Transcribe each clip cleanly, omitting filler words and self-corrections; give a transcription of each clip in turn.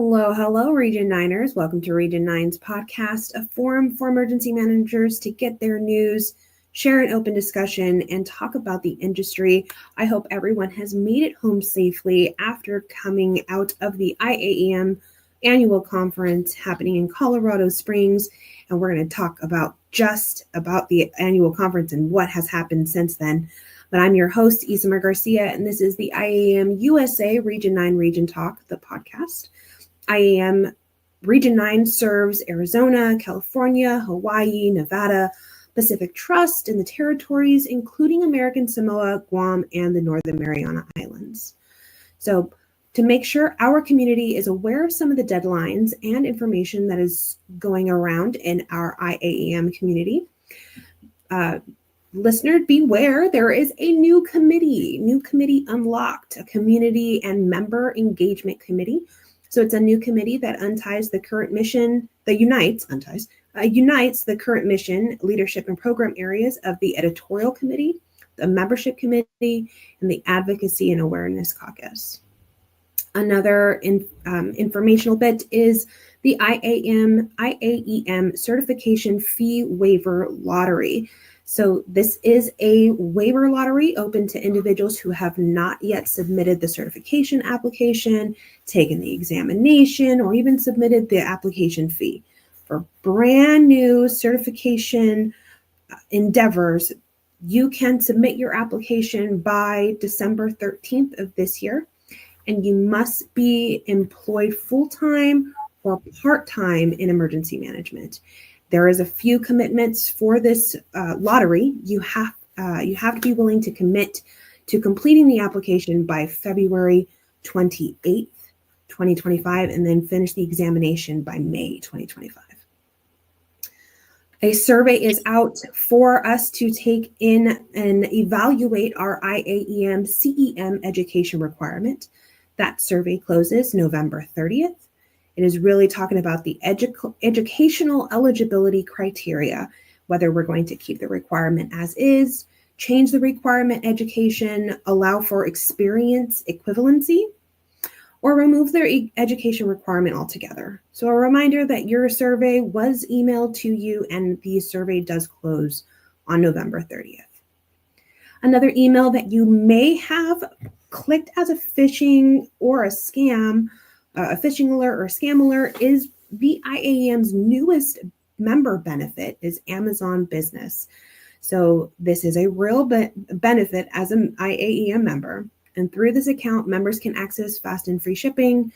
Hello, Region 9ers. Welcome to Region 9's podcast, a forum for emergency managers to get their news, share an open discussion, and talk about the industry. I hope everyone has made it home safely after coming out of the IAEM annual conference happening in Colorado Springs. And we're going to talk about the annual conference and what has happened since then. But I'm your host, Isamar Garcia, and this is the IAEM USA Region 9 Region Talk, the podcast. IAEM Region 9 serves Arizona, California, Hawaii, Nevada, Pacific Trust, and the territories, including American Samoa, Guam, and the Northern Mariana Islands. So to make sure our community is aware of some of the deadlines and information that is going around in our IAEM community, listener, beware, there is a new committee unlocked, a community and member engagement committee. So it's a new committee that unites the current mission, leadership, and program areas of the editorial committee, the membership committee, and the advocacy and awareness caucus. Another informational bit is the IAEM certification fee waiver lottery. So this is a waiver lottery open to individuals who have not yet submitted the certification application, taken the examination, or even submitted the application fee. For brand new certification endeavors, you can submit your application by December 13th of this year, and you must be employed full-time or part-time in emergency management. There is a few commitments for this lottery. You have to be willing to commit to completing the application by February 28th, 2025, and then finish the examination by May 2025. A survey is out for us to take in and evaluate our IAEM CEM education requirement. That survey closes November 30th. It is really talking about the educational eligibility criteria, whether we're going to keep the requirement as is, change the requirement education, allow for experience equivalency, or remove their education requirement altogether. So a reminder that your survey was emailed to you, and the survey does close on November 30th. Another email that you may have clicked as a phishing or a scam, a phishing alert or scam alert, is the IAEM's newest member benefit is Amazon Business. So this is a real benefit as an IAEM member. And through this account, members can access fast and free shipping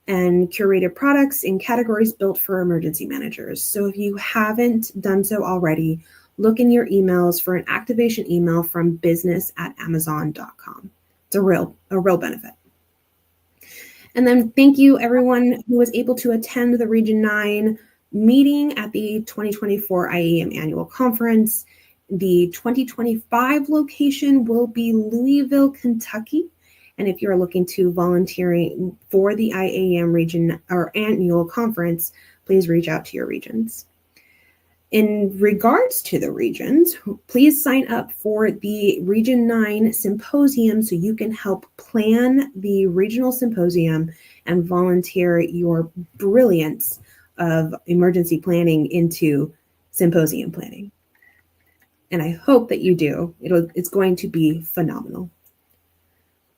and curated products in categories built for emergency managers. So if you haven't done so already, look in your emails for an activation email from business@amazon.com. It's a real benefit. And then thank you everyone who was able to attend the Region 9 meeting at the 2024 IAEM annual conference. The 2025 location will be Louisville, Kentucky. And if you're looking to volunteering for the IAEM region or annual conference, please reach out to your regions. In regards to the regions, please sign up for the Region 9 symposium so you can help plan the regional symposium and volunteer your brilliance of emergency planning into symposium planning. And I hope that you do. It's going to be phenomenal.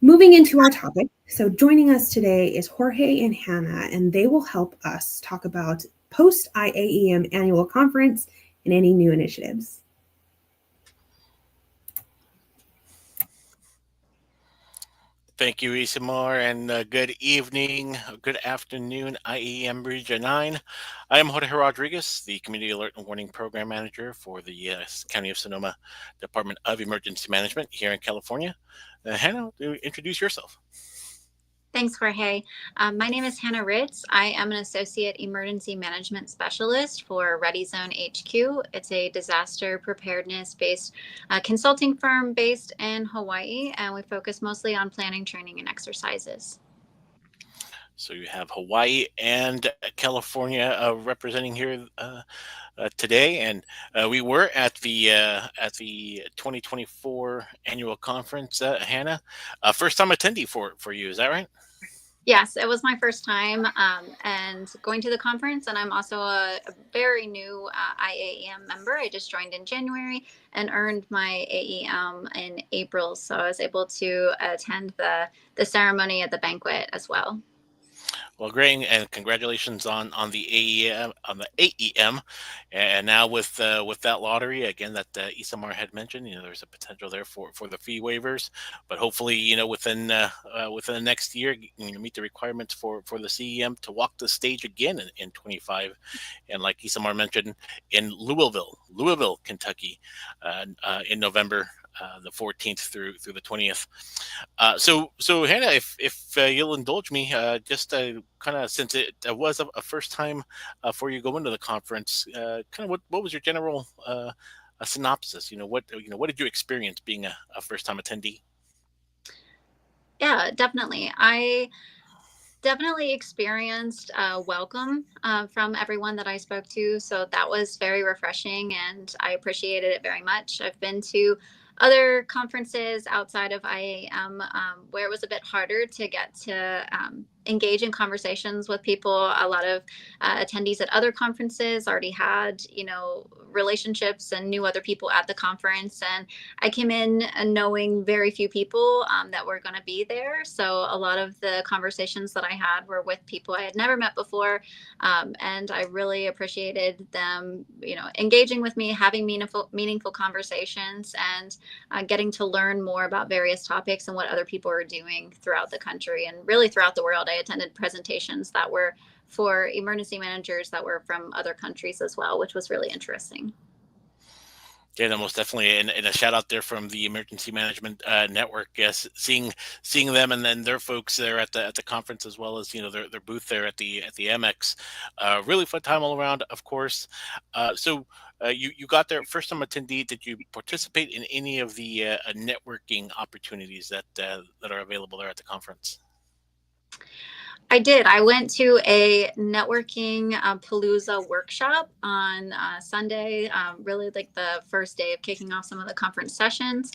Moving into our topic. So joining us today is Jorge and Hannah, and they will help us talk about post-IAEM annual conference and any new initiatives. Thank you, Isamar, and good evening, good afternoon, IAEM Region 9. I am Jorge Rodriguez, the Community Alert and Warning Program Manager for the County of Sonoma Department of Emergency Management here in California. Hannah, introduce yourself. Thanks, Jorge. My name is Hannah Ritz. I am an Associate Emergency Management Specialist for Ready Zone HQ. It's a disaster preparedness-based consulting firm based in Hawaii, and we focus mostly on planning, training, and exercises. So you have Hawaii and California representing here today, and we were at the 2024 annual conference. Hannah, first time attendee for you, is that right? Yes, it was my first time and going to the conference. And I'm also a very new IAEM member. I just joined in January and earned my AEM in April. So I was able to attend the ceremony at the banquet as well. Well, great, and congratulations on the AEM, and now with that lottery again that Isamar had mentioned, there's a potential there for the fee waivers, but hopefully within the next year meet the requirements for the CEM to walk the stage again in 25, and like Isamar mentioned, in Louisville, Kentucky, in November. The 14th through the 20th. So Hannah, if you'll indulge me, just kind of since it was a first time for you going to the conference, kind of what was your general a synopsis? What did you experience being a first time attendee? Yeah, definitely. I definitely experienced welcome from everyone that I spoke to. So that was very refreshing and I appreciated it very much. I've been to other conferences outside of IAM where it was a bit harder to get to engage in conversations with people. A lot of attendees at other conferences already had, relationships and knew other people at the conference. And I came in knowing very few people that were going to be there. So a lot of the conversations that I had were with people I had never met before. And I really appreciated them, engaging with me, having meaningful conversations and getting to learn more about various topics and what other people are doing throughout the country and really throughout the world. I attended presentations that were for emergency managers that were from other countries as well, which was really interesting. Yeah, no, most definitely, and a shout out there from the Emergency Management Network. Yes, seeing them and then their folks there at the conference as well as their booth there at the MX. Really fun time all around, of course. You got there first time attendee. Did you participate in any of the networking opportunities that are available there at the conference? I did. I went to a networking palooza workshop on Sunday, really like the first day of kicking off some of the conference sessions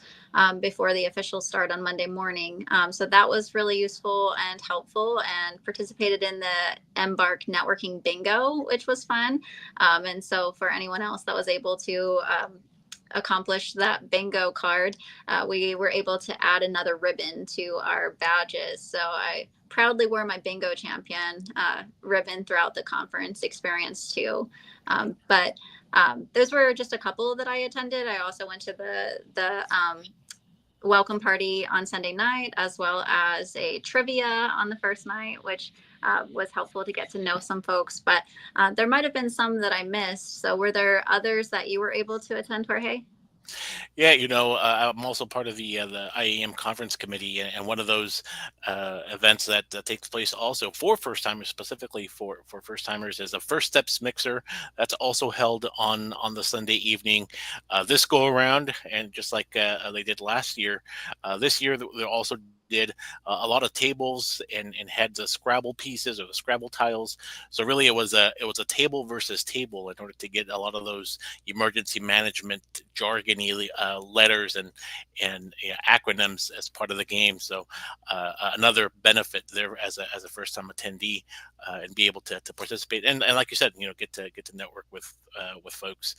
before the official start on Monday morning. So that was really useful and helpful, and participated in the Embark networking bingo, which was fun. And so for anyone else that was able to accomplish that bingo card, we were able to add another ribbon to our badges. So I proudly wore my bingo champion ribbon throughout the conference experience too. But those were just a couple that I attended. I also went to the welcome party on Sunday night, as well as a trivia on the first night, which was helpful to get to know some folks. But there might have been some that I missed. So were there others that you were able to attend, Jorge? Yeah, I'm also part of the IAM conference committee, and one of those events that takes place also for first timers, specifically for first timers, is a First Steps mixer that's also held on the Sunday evening. This go around, and just like they did last year, this year they also did a lot of tables and had the Scrabble pieces or the Scrabble tiles. So really, it was a table versus table in order to get a lot of those emergency management jargony letters and acronyms as part of the game. So another benefit there as a first time attendee, and be able to participate and like you said, get to network with folks.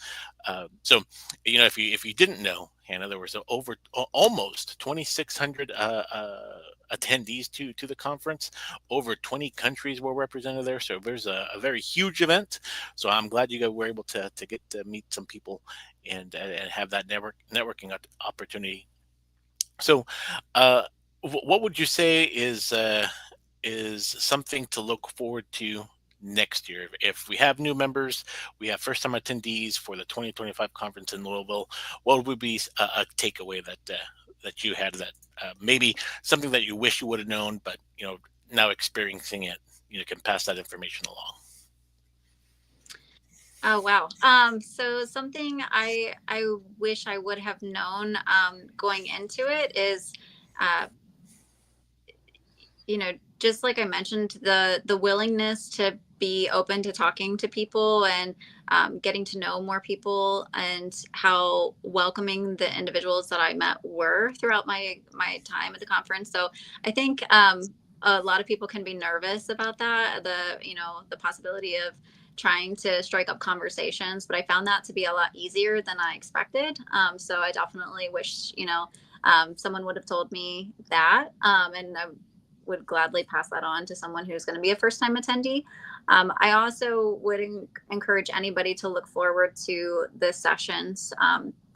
So if you didn't know, Hannah, there was almost 2,600 attendees to the conference. Over 20 countries were represented there, so there's a very huge event. So I'm glad you guys were able to get to meet some people and have that networking opportunity. So, uh, what would you say is something to look forward to next year? If we have new members, we have first time attendees for the 2025 conference in Louisville. What would be a takeaway that you had that maybe something that you wish you would have known, but now experiencing it, can pass that information along? Oh wow. So something I wish I would have known going into it is uh, just like I mentioned, the willingness to be open to talking to people and getting to know more people, and how welcoming the individuals that I met were throughout my time at the conference. So I think a lot of people can be nervous about that, the possibility of trying to strike up conversations, but I found that to be a lot easier than I expected. So I definitely wish, someone would have told me that. And I would gladly pass that on to someone who's going to be a first time attendee. I also would encourage anybody to look forward to the sessions.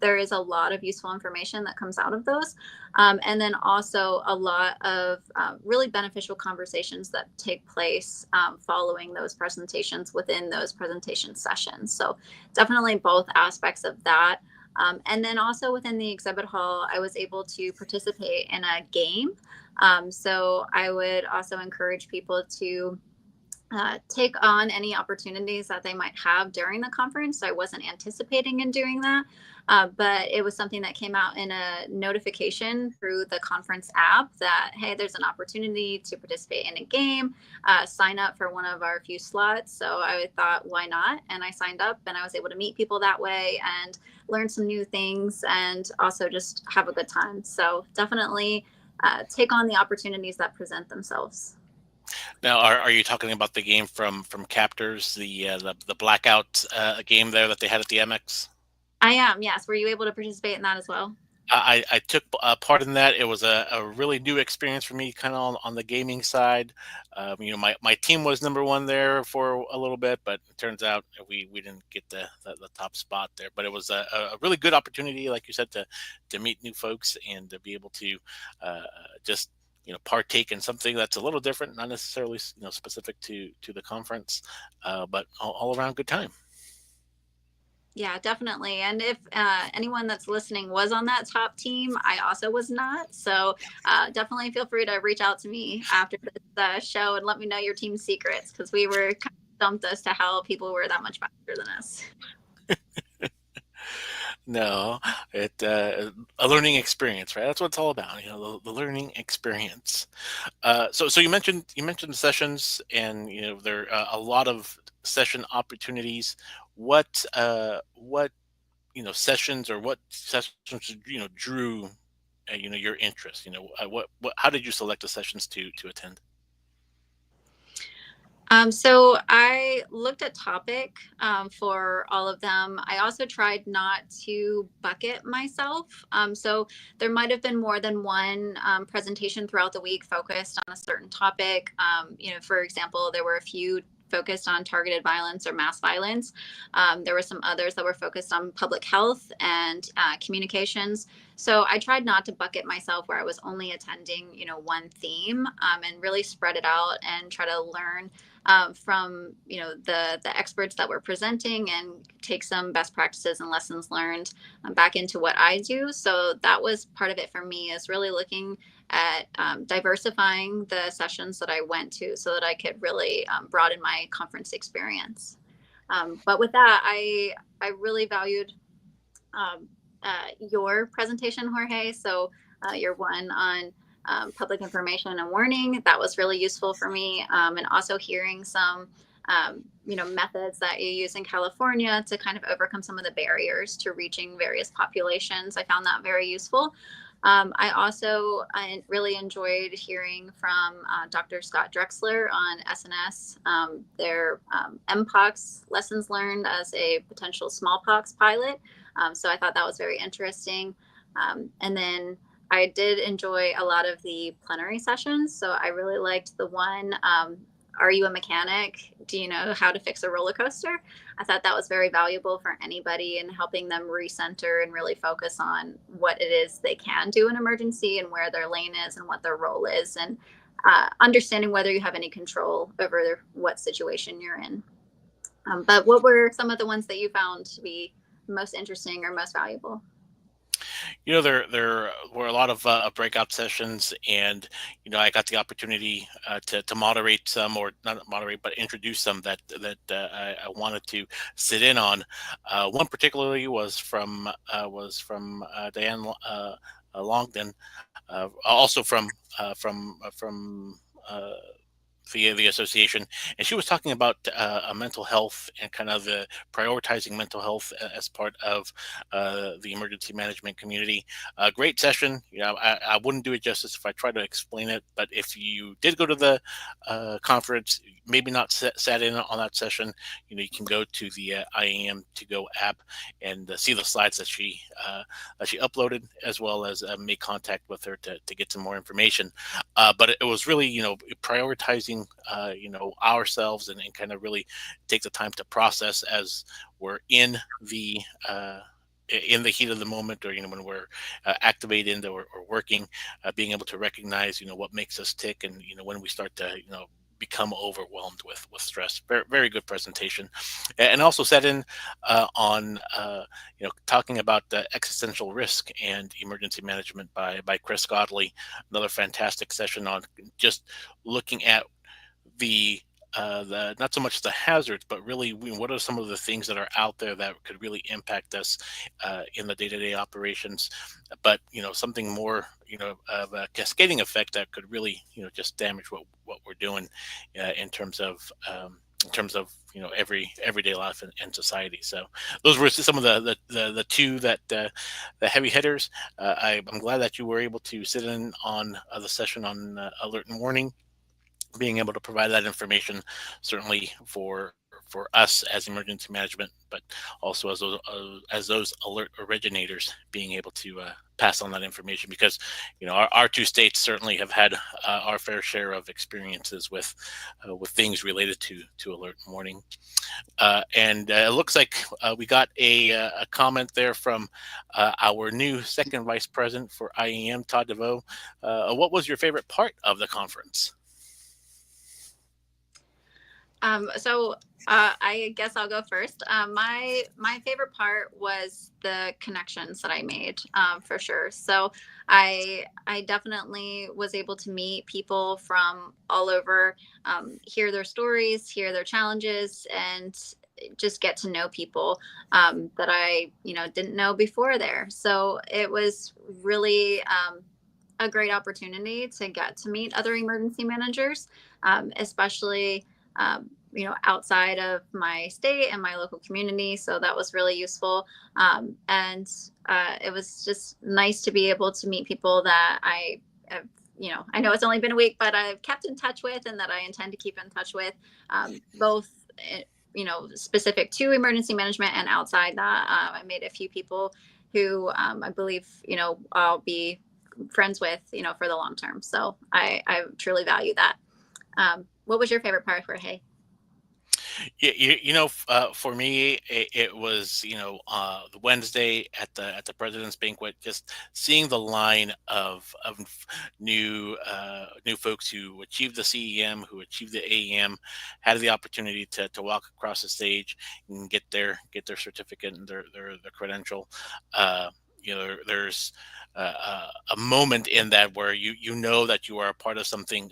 There is a lot of useful information that comes out of those. And then also a lot of really beneficial conversations that take place following those presentations within those presentation sessions. So definitely both aspects of that. And then also within the exhibit hall, I was able to participate in a game. So I would also encourage people to take on any opportunities that they might have during the conference. So I wasn't anticipating in doing that, but it was something that came out in a notification through the conference app that, hey, there's an opportunity to participate in a game, sign up for one of our few slots. So I thought, why not? And I signed up and I was able to meet people that way and learn some new things and also just have a good time. So definitely take on the opportunities that present themselves. Now, are you talking about the game from Captors, the blackout game there that they had at the MX? I am, yes. Were you able to participate in that as well? I took part in that. It was a really new experience for me, kind of on the gaming side. My team was number one there for a little bit, but it turns out we didn't get the top spot there. But it was a really good opportunity, like you said, to meet new folks and to be able to just partake in something that's a little different, not necessarily specific to the conference, but all around good time. Yeah, definitely. And if anyone that's listening was on that top team, I also was not. So definitely feel free to reach out to me after this show and let me know your team secrets, because we were kind of stumped as to how people were that much faster than us. No, a learning experience, right? That's what it's all about. The learning experience. So you mentioned sessions, and there are a lot of session opportunities. What sessions, or what sessions drew your interest? What how did you select the sessions to attend? So I looked at topic for all of them. I also tried not to bucket myself. So there might have been more than one presentation throughout the week focused on a certain topic. For example, there were a few focused on targeted violence or mass violence. There were some others that were focused on public health and communications. So I tried not to bucket myself where I was only attending, one theme, and really spread it out and try to learn from the experts that were presenting and take some best practices and lessons learned back into what I do. So that was part of it for me, is really looking at diversifying the sessions that I went to so that I could really broaden my conference experience. But with that, I really valued um, your presentation, Jorge. So your one on public information and warning, that was really useful for me. And also hearing some, methods that you use in California to kind of overcome some of the barriers to reaching various populations. I found that very useful. I really enjoyed hearing from Dr. Scott Drexler on SNS, their Mpox lessons learned as a potential smallpox pilot. So I thought that was very interesting. And then I did enjoy a lot of the plenary sessions. So I really liked the one, are you a mechanic? Do you know how to fix a roller coaster? I thought that was very valuable for anybody in helping them recenter and really focus on what it is they can do in emergency and where their lane is and what their role is, and understanding whether you have any control over what situation you're in. But what were some of the ones that you found to be most interesting or most valuable? There were a lot of breakout sessions, and I got the opportunity to moderate some, or not moderate, but introduce some that I wanted to sit in on. One particularly was from Diane Longden, also from uh, the association, and she was talking about mental health and kind of prioritizing mental health as part of the emergency management community. A great session. I wouldn't do it justice if I tried to explain it, but if you did go to the conference, maybe not sat in on that session, you can go to the IAM to go app and see the slides that she uploaded, as well as make contact with her to get some more information. But it was really, prioritizing, ourselves, and kind of really take the time to process as we're in the heat of the moment, or when we're activated or working, being able to recognize what makes us tick, and when we start to become overwhelmed with stress. Very, very good presentation, and also set in on talking about existential risk and emergency management by Chris Godley. Another fantastic session on just looking at the not so much the hazards, but really what are some of the things that are out there that could really impact us in the day-to-day operations, but something more of a cascading effect that could really just damage what we're doing in terms of everyday life and society. So those were some of the two that the heavy hitters. I'm glad that you were able to sit in on the session on alert and warning, being able to provide that information, certainly for us as emergency management, but also as those alert originators, being able to pass on that information, because our two states certainly have had our fair share of experiences with things related to alert and warning. And it looks like we got a comment there from our new second vice president for IAM, Todd DeVoe. What was your favorite part of the conference? I guess I'll go first. My favorite part was the connections that I made, for sure. So I definitely was able to meet people from all over, hear their stories, hear their challenges, and just get to know people that I didn't know before there. So it was really a great opportunity to get to meet other emergency managers, especially outside of my state and my local community. So that was really useful. And it was just nice to be able to meet people that I have, I know it's only been a week, but I've kept in touch with, and that I intend to keep in touch with, both, specific to emergency management and outside that. I made a few people who I believe, I'll be friends with, for the long term. So I truly value that. What was your favorite part, Jorge? For me, it was the Wednesday at the president's banquet, just seeing the line of new folks who achieved the CEM, who achieved the AEM, had the opportunity to walk across the stage and get their certificate and their credential. There's a moment in that where you know that you are a part of something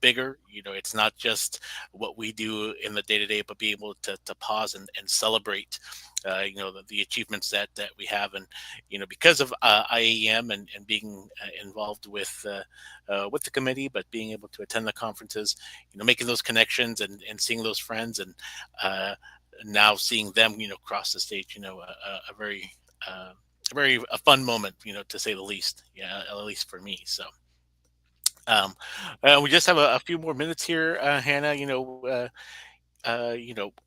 bigger. It's not just what we do in the day to day, but be able to pause and celebrate the achievements that we have. And because of IAEM and being involved with the committee, but being able to attend the conferences, making those connections and seeing those friends, and now seeing them cross the stage, a fun moment, to say the least. Yeah, at least for me. So we just have a few more minutes here, Hannah.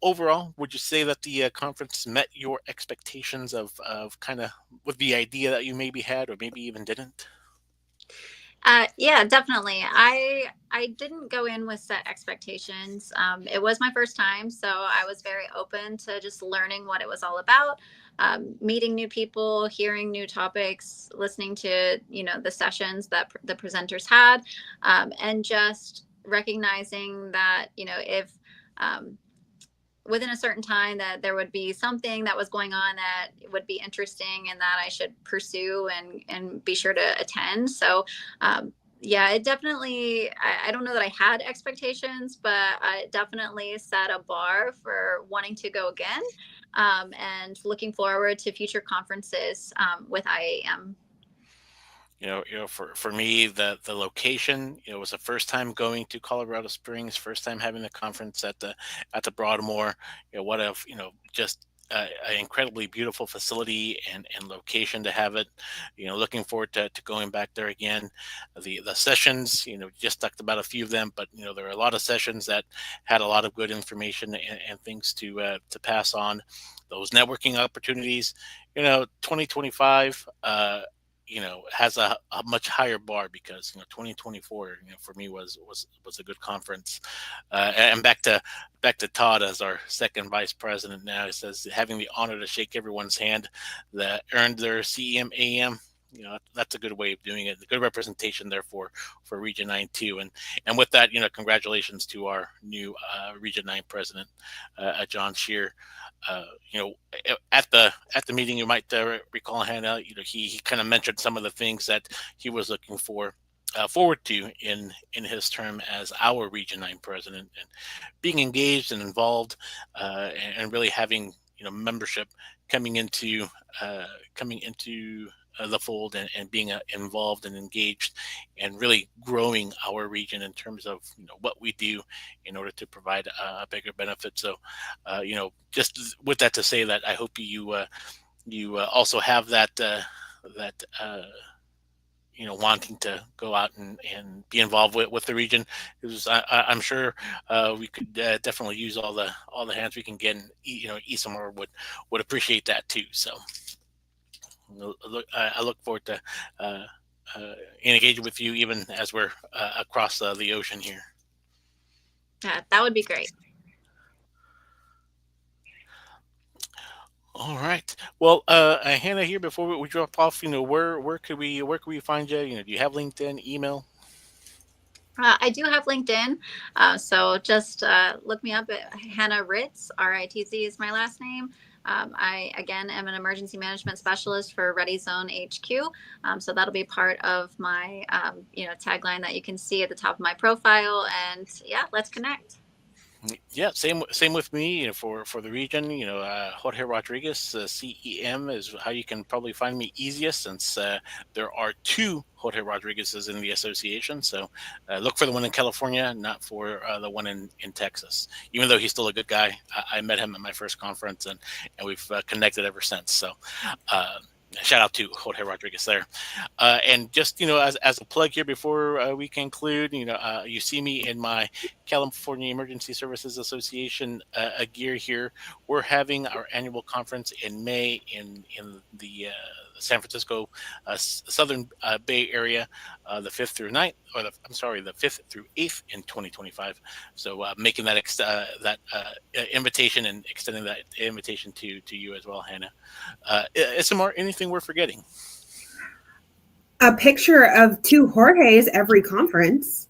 Overall, would you say that the conference met your expectations of kind of with the idea that you maybe had, or maybe even didn't? Yeah, definitely. I didn't go in with set expectations. It was my first time, so I was very open to just learning what it was all about, meeting new people, hearing new topics, listening to the sessions that the presenters had, and just recognizing that if within a certain time that there would be something that was going on that would be interesting and that I should pursue and be sure to attend. So, yeah, it definitely, I don't know that I had expectations, but I definitely set a bar for wanting to go again, and looking forward to future conferences with IAM. For me, the location, was the first time going to Colorado Springs, first time having the conference at the Broadmoor. What a just an incredibly beautiful facility and location to have it. Looking forward to going back there again. The sessions, just talked about a few of them, but there are a lot of sessions that had a lot of good information and things to pass on. Those networking opportunities, 2025. Has a much higher bar because 2024 for me was a good conference. And back to Todd as our second vice president now. He says having the honor to shake everyone's hand that earned their CEM AM. That's a good way of doing it. A good representation there for Region 9 too. And with that, congratulations to our new Region 9 president, John Shear. uh, you know, at the meeting, you might recall, Hannah. He kind of mentioned some of the things that he was looking forward to in his term as our Region 9 president, and being engaged and involved, and really having membership coming into the fold, and being involved and engaged, and really growing our region in terms of what we do in order to provide a bigger benefit. So, just with that to say that I hope you also have that wanting to go out and be involved with the region, because I'm sure we could definitely use all the hands we can get, and Isamar would appreciate that too. So I look forward to uh, engaging with you even as we're across the ocean here. Yeah, that would be great. All right. Well, Hannah, here before we drop off, where could we find you? Do you have LinkedIn, email? I do have LinkedIn, so just look me up at Hannah Ritz. Ritz is my last name. I again am an emergency management specialist for Ready Zone HQ, so that'll be part of my tagline that you can see at the top of my profile. And yeah, let's connect. Yeah, same with me. For the region, Jorge Rodriguez, CEM is how you can probably find me easiest, since there are two Jorge Rodriguez's in the association. So look for the one in California, not for the one in Texas. Even though he's still a good guy, I met him at my first conference, and we've connected ever since. So. Shout out to Jorge Rodriguez there. And just, as a plug here before we conclude, you see me in my California Emergency Services Association gear here. We're having our annual conference in May in the San Francisco Southern Bay Area, the 5th through 9th, the 5th through 8th in 2025. So making invitation and extending that invitation to you as well, Hannah. Isamar, anything we're forgetting? A picture of two Jorges every conference.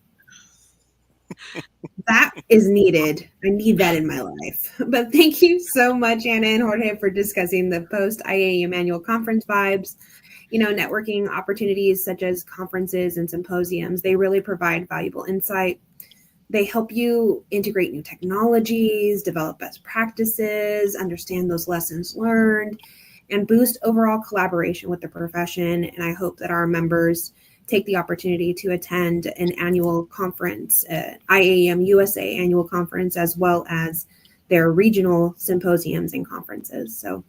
That is needed. I need that in my life. But thank you so much, Anna and Jorge, for discussing the post IAEM annual conference vibes. Networking opportunities such as conferences and symposiums, they really provide valuable insight. They help you integrate new technologies, develop best practices, understand those lessons learned, and boost overall collaboration with the profession. And I hope that our members take the opportunity to attend an annual conference, IAEM USA annual conference, as well as their regional symposiums and conferences. So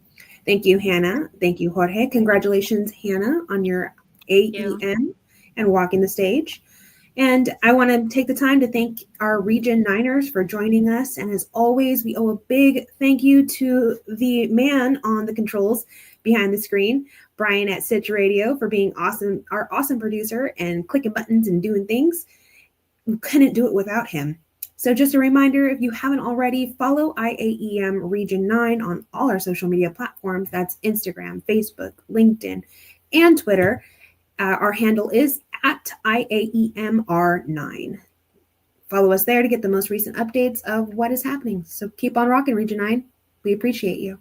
thank you, Hannah. Thank you, Jorge. Congratulations, Hannah, on your AEM and walking the stage. And I want to take the time to thank our Region 9ers for joining us. And as always, we owe a big thank you to the man on the controls behind the screen, Brian at Sitch Radio, for being awesome, our awesome producer and clicking buttons and doing things. We couldn't do it without him. So just a reminder, if you haven't already, follow IAEM Region 9 on all our social media platforms. That's Instagram, Facebook, LinkedIn, and Twitter. Our handle is at IAEMR9. Follow us there to get the most recent updates of what is happening. So keep on rocking, Region 9. We appreciate you.